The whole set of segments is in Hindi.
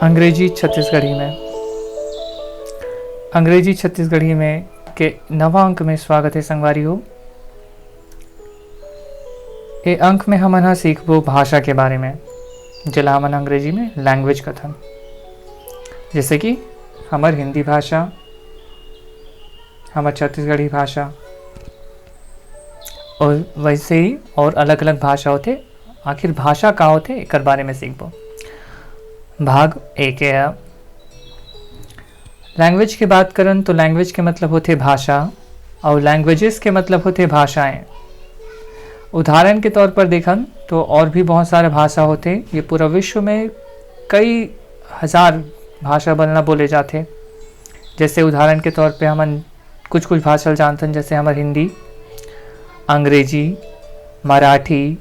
अंग्रेजी छत्तीसगढ़ी में अंग्रेजी छत्तीसगढ़ी में के नवा अंक में स्वागत है संगवारी हो। ये अंक में हमन सीखबो भाषा के बारे में, जिला हमन अंग्रेजी में लैंग्वेज कथन, जैसे कि हमार हिंदी भाषा, हमार छत्तीसगढ़ी भाषा और वैसे ही और अलग अलग भाषा होते। आखिर भाषा का होते एक बारे में सीखबो। भाग एक है लैंग्वेज की बात करन तो लैंग्वेज के मतलब होते भाषा और लैंग्वेजेस के मतलब होते भाषाएं। उदाहरण के तौर पर देखन तो और भी बहुत सारे भाषा होते। ये पूरा विश्व में कई हजार भाषा बनना बोले जाते। जैसे उदाहरण के तौर पे हमन कुछ भाषा जानते हैं, जैसे हमार हिंदी, अंग्रेजी, मराठी,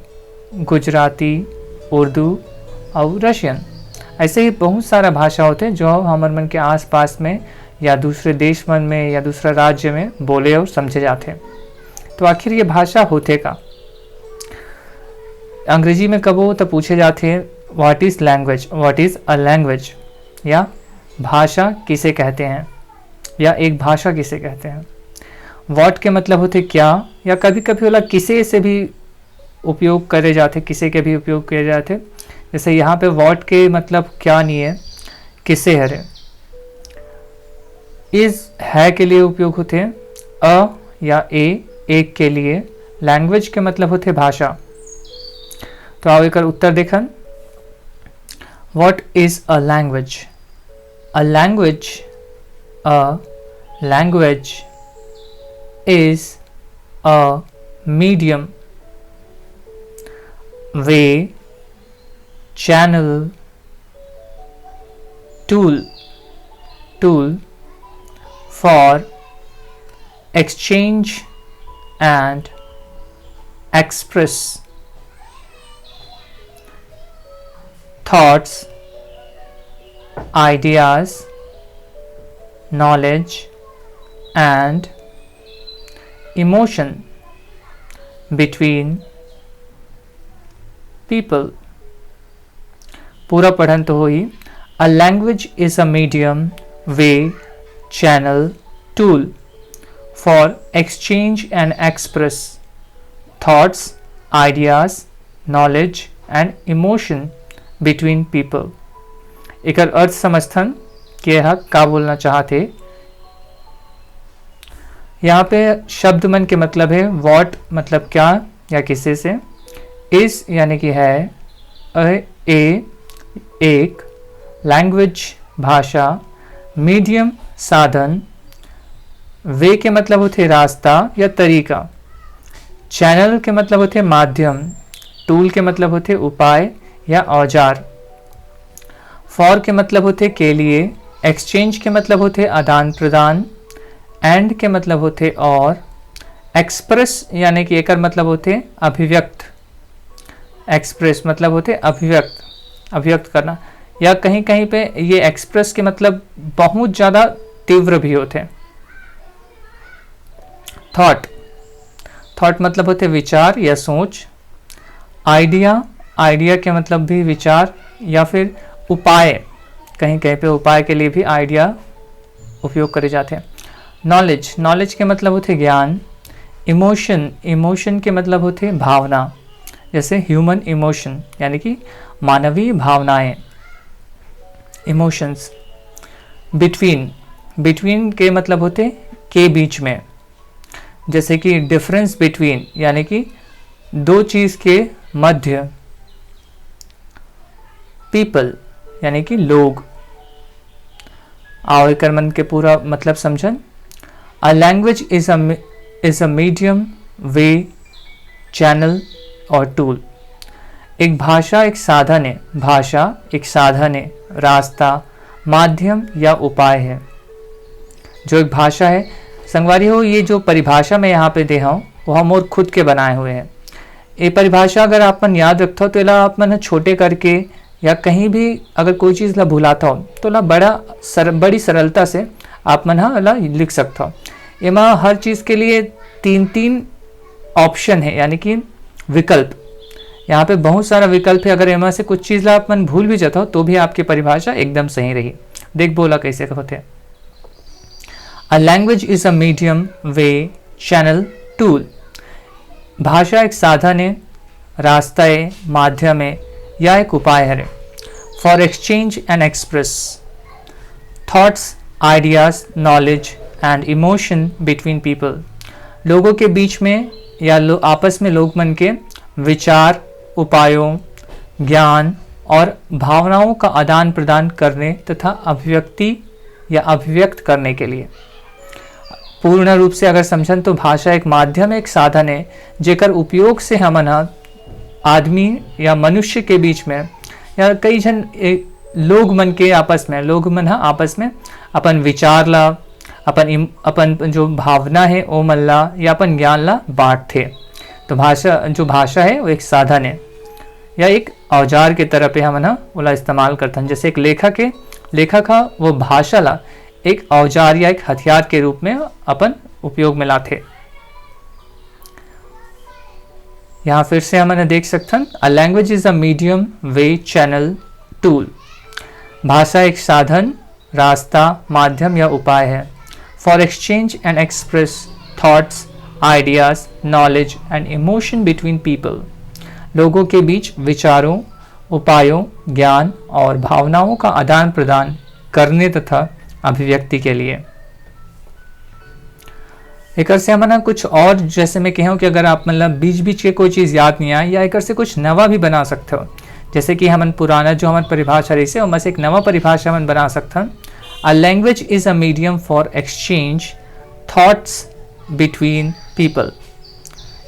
गुजराती, उर्दू और रशियन। ऐसे ही बहुत सारा भाषा होते हैं जो हमारे मन के आसपास में या दूसरे देश मन में या दूसरा राज्य में बोले और समझे जाते हैं। तो आखिर ये भाषा होते का अंग्रेजी में कब हो तो पूछे जाते हैं what is language, what is a language, या भाषा किसे कहते हैं या एक भाषा किसे कहते हैं। व्हाट के मतलब होते क्या, या कभी कभी बोला किसे से भी उपयोग करे जाते, किसे के भी उपयोग किए जाते। जैसे यहाँ पे व्हाट के मतलब क्या नहीं है, किसे हरे। इज है के लिए उपयोग होते हैं, अ या ए एक के लिए। लैंग्वेज के मतलब होते भाषा। तो आओ एक उत्तर देखन। What is a language? A language is a medium, way, channel, tool for exchange and express thoughts, ideas, knowledge and emotion between people। पूरा पढ़न तो हो ही। A language is a medium, way, channel, tool for exchange and express thoughts, ideas, knowledge and emotion between people. एक अर्थ समझथन कि यह का बोलना चाहते। यहाँ पे शब्द मन के मतलब है व्हाट मतलब क्या या किसे से, इस यानी कि है, ए एक, लैंग्वेज भाषा, मीडियम साधन, वे के मतलब होते रास्ता या तरीका, चैनल के मतलब होते माध्यम, टूल के मतलब होते उपाय या औजार, फॉर के मतलब होते के लिए, एक्सचेंज के मतलब होते आदान प्रदान, एंड के मतलब होते और, एक्सप्रेस यानी कि एकर मतलब होते अभिव्यक्त। एक्सप्रेस मतलब होते अभिव्यक्त करना, या कहीं कहीं पे ये एक्सप्रेस के मतलब बहुत ज़्यादा तीव्र भी होते हैं। थॉट मतलब होते विचार या सोच। आइडिया के मतलब भी विचार या फिर उपाय, कहीं कहीं पे उपाय के लिए भी आइडिया उपयोग करे जाते हैं। नॉलेज के मतलब होते ज्ञान। इमोशन के मतलब होते भावना, जैसे ह्यूमन इमोशन यानी कि मानवीय भावनाएं, इमोशंस। बिटवीन के मतलब होते के बीच में, जैसे कि डिफरेंस बिटवीन यानी कि दो चीज के मध्य। पीपल यानी कि लोग। आओ एक मन के पूरा मतलब समझन। अ language is a medium, way, channel और टूल। एक भाषा एक साधन है, रास्ता, माध्यम या उपाय है। जो एक भाषा है संगवारी हो, ये जो परिभाषा मैं यहाँ पे दे हूँ वो हम और खुद के बनाए हुए हैं। ये परिभाषा अगर आप मन याद रखते हो तो इला आप मन छोटे करके या कहीं भी अगर कोई चीज़ ला भुलाता हो तो ला बड़ी सरलता से आप मन ला लिख सकता हो। एमा हर चीज़ के लिए तीन ऑप्शन है यानी कि विकल्प। यहाँ पे बहुत सारा विकल्प है, अगर इनमें से कुछ चीज़ ला अपन भूल भी जाता हो तो भी आपकी परिभाषा एकदम सही रही। देख बोला कैसे होते हैं। A language is a medium, way, channel, tool. भाषा एक साधन है, रास्ता है, माध्यम है या एक उपाय है for exchange and express thoughts, ideas, knowledge and emotion between people. लोगों के बीच में या आपस में लोग मन के विचार, उपायों, ज्ञान और भावनाओं का आदान प्रदान करने तथा अभिव्यक्ति या अभिव्यक्त करने के लिए। पूर्ण रूप से अगर समझन तो भाषा एक माध्यम, एक साधन है जेकर उपयोग से हमन आदमी या मनुष्य के बीच में या कई जन लोग मन के आपस में, लोग मन आपस में अपन विचार ला, अपन जो भावना है ओ मन ला या अपन ज्ञान ला बांटते। तो भाषा है वो एक साधन है या एक औजार के तरह पे हम ओला इस्तेमाल करते हैं। जैसे एक लेखक वो भाषा ला एक औजार या एक हथियार के रूप में अपन उपयोग में लाते। यहाँ फिर से हमने देख सकते हैं, a language is a medium, way, channel, tool. भाषा एक साधन, रास्ता, माध्यम या उपाय है for exchange and express thoughts, ideas, knowledge and emotion between people. लोगों के बीच विचारों, उपायों, ज्ञान और भावनाओं का आदान प्रदान करने तथा अभिव्यक्ति के लिए। एक से हम कुछ और, जैसे मैं कहूँ कि अगर आप मतलब बीच बीच के कोई चीज़ याद नहीं आए या एक से कुछ नवा भी बना सकते हो। जैसे कि हम पुराना जो हमारी परिभाषा रही है उनमें से एक नवा परिभाषा हम बना सकते हैं। A language is a medium for exchange thoughts between people,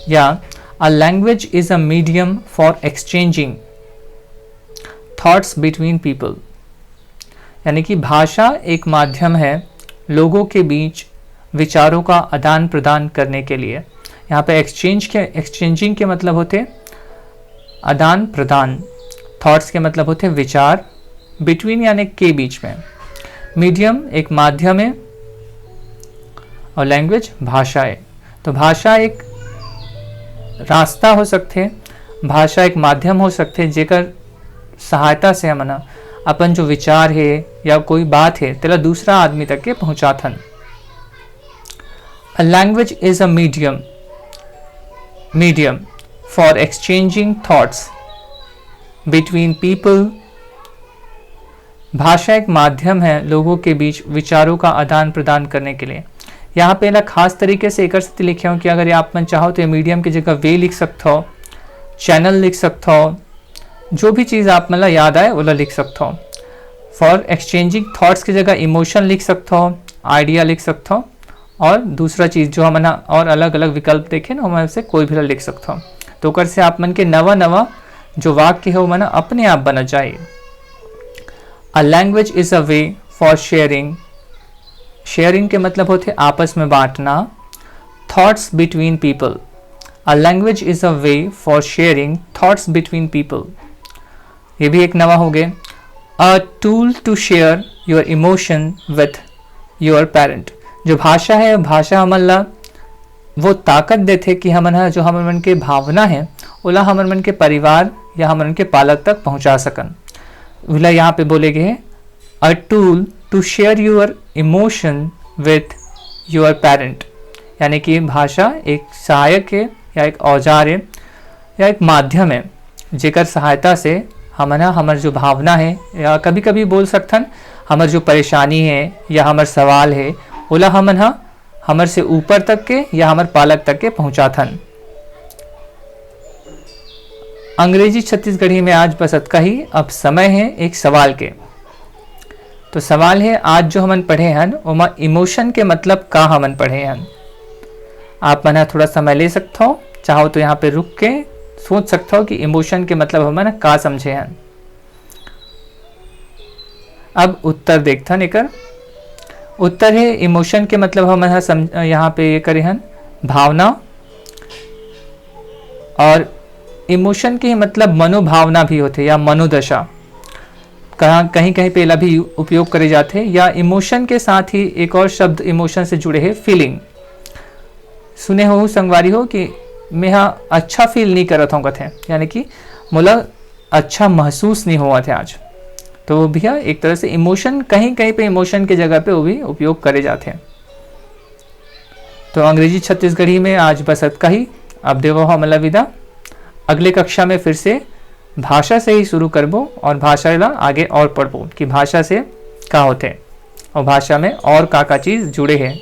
या a language is a medium for exchanging thoughts between people. यानी कि भाषा एक माध्यम है लोगों के बीच विचारों का आदान प्रदान करने के लिए। यहाँ पे एक्सचेंजिंग के मतलब होते आदान प्रदान, थॉट्स के मतलब होते विचार, बिटवीन यानी के बीच में, मीडियम एक माध्यम है और लैंग्वेज भाषा है। तो भाषा एक रास्ता हो सकते, भाषा एक माध्यम हो सकते जेकर सहायता से हम अपन जो विचार है या कोई बात है तेला दूसरा आदमी तक के पहुँचाथन। A language is a medium for exchanging thoughts between people. भाषा एक माध्यम है लोगों के बीच विचारों का आदान प्रदान करने के लिए। यहाँ पे ना खास तरीके से एक स्थिति लिखे हो कि अगर आप मन चाहो तो मीडियम की जगह वे लिख सकते हो, चैनल लिख सकते हो, जो भी चीज़ आप मतलब याद आए वो लिख सकते हो। फॉर एक्सचेंजिंग थॉट्स की जगह इमोशन लिख सकते हो, आइडिया लिख सकते हो, और दूसरा चीज़ जो हम और अलग अलग विकल्प देखें ना हमारे से कोई भी लिख सकते हो। तो कर से आप मन के नवा जो वाक्य है वो मन अपने आप बना जाए। A language is a way for sharing, sharing के मतलब होते आपस में बांटना, thoughts between people. A language is a way for sharing thoughts between people, ये भी एक नवा हो गया। A tool to share your emotion with your parent. जो भाषा है, भाषा हमला वो ताकत देते कि हमन जो हमर मन के भावना है ओला हमर मन के परिवार या हमर मन के पालक तक पहुंचा सकन। ओला यहाँ पे बोले गए a tool to share your emotion with your parent, यानी कि भाषा एक सहायक है या एक औजार है या एक माध्यम है जेकर सहायता से हमर जो भावना है या कभी कभी बोल सकथन हमर जो परेशानी है या हमर सवाल है ओला हमर से ऊपर तक के या हमर पालक तक के पहुंचाथन। अंग्रेजी छत्तीसगढ़ी में आज बस अतका ही। अब समय है एक सवाल के। तो सवाल है आज जो हमन पढ़े हन ओमा इमोशन के मतलब का हमन पढ़े हन। आप मन थोड़ा समय ले सकते हो, चाहो तो यहाँ पे रुक के सोच सकते हो कि इमोशन के मतलब हमन का समझे हन। अब उत्तर देखते हैं। एकर उत्तर है इमोशन के मतलब हम यहाँ पे ये करे हन भावना, और इमोशन के मतलब मनोभावना भी होते या मनोदशा, कहीं कहीं पे भी उपयोग करे जाते। या इमोशन के साथ ही एक और शब्द इमोशन से जुड़े है फीलिंग। सुने हो संगवारी हो कि मैं हाँ अच्छा फील नहीं करत हूँ कथे, यानी कि मोला अच्छा महसूस नहीं हुआ थे आज। तो वो भैया एक तरह से इमोशन, कहीं कहीं पे इमोशन के जगह पे वो भी उपयोग करे जाते हैं। तो अंग्रेजी छत्तीसगढ़ी में आज बस इतना ही। अब देवो हमला विदा। अगले कक्षा में फिर से भाषा से ही शुरू करबो और भाषा ला आगे और पढ़बो कि भाषा से का होते और भाषा में और का चीज़ जुड़े हैं।